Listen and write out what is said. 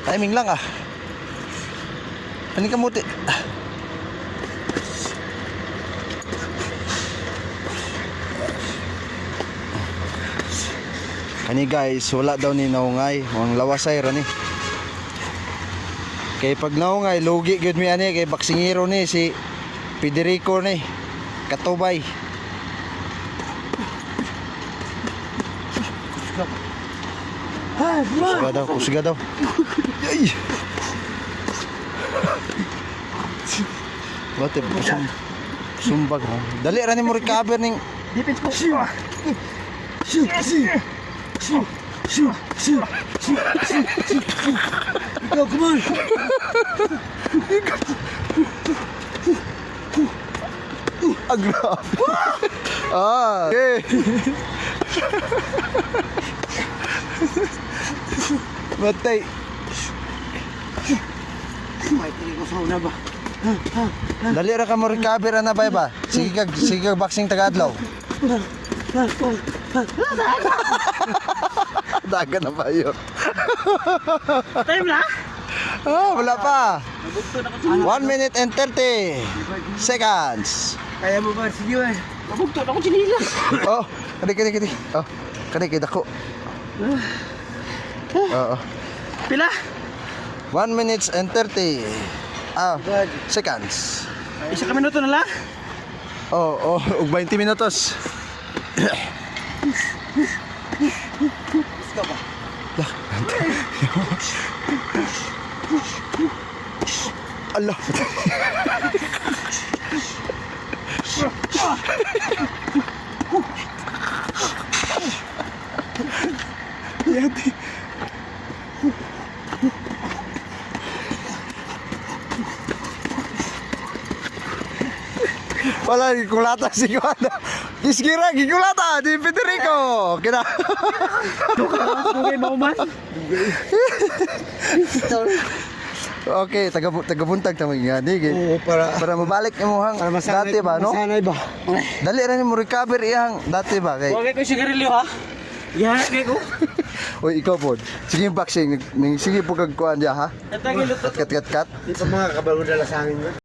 Timing lang ah. Ani kamuti. Ani guys, wala daw ni naungay, ang lawasay ra ni. Kay pag naungay, lugi gyud mi ani kay baksingero ni si Federico ni Katubay. Kusga daw. Ay. Bate sumbag ha. Dali ra ni mo recover ning Dipit ko. Go, come on. Agrap. Ah, okay. Matay. May tingin ko sa una ba? Dali ra ka mo recover na ba? Sige kag boxing taga-adlaw. Dagan na ba yun? Time na? Oh, wala pa. 1 minute and 30 seconds. Kaya mo ba? Sige ba? Nabugto na ako chinila. Oh, kani. Oh, kani dako. Oo. Pila? 1 minutes and 30 seconds. Isa ka minuto na lang? Oh, ug 20 minutos. Gusto ba? Allah. Yati. Wala gikulata si Kuanda. Kisgira gikulata di Federico. Kina. Dugay mauman? Okay, tagabuntag ta magingani gid. Oo, Para mabalik imong dati ba no? Masanay ba? Dali ra nimo recover iyang dati ba kay. Wag ko sigarilyo ha. Ya, kay ko. Oy ikaw pod. Sige boxing, sige po kag kuan dia ha. Atagil lutot. Kat. Ito mga kabalo dala sa amin.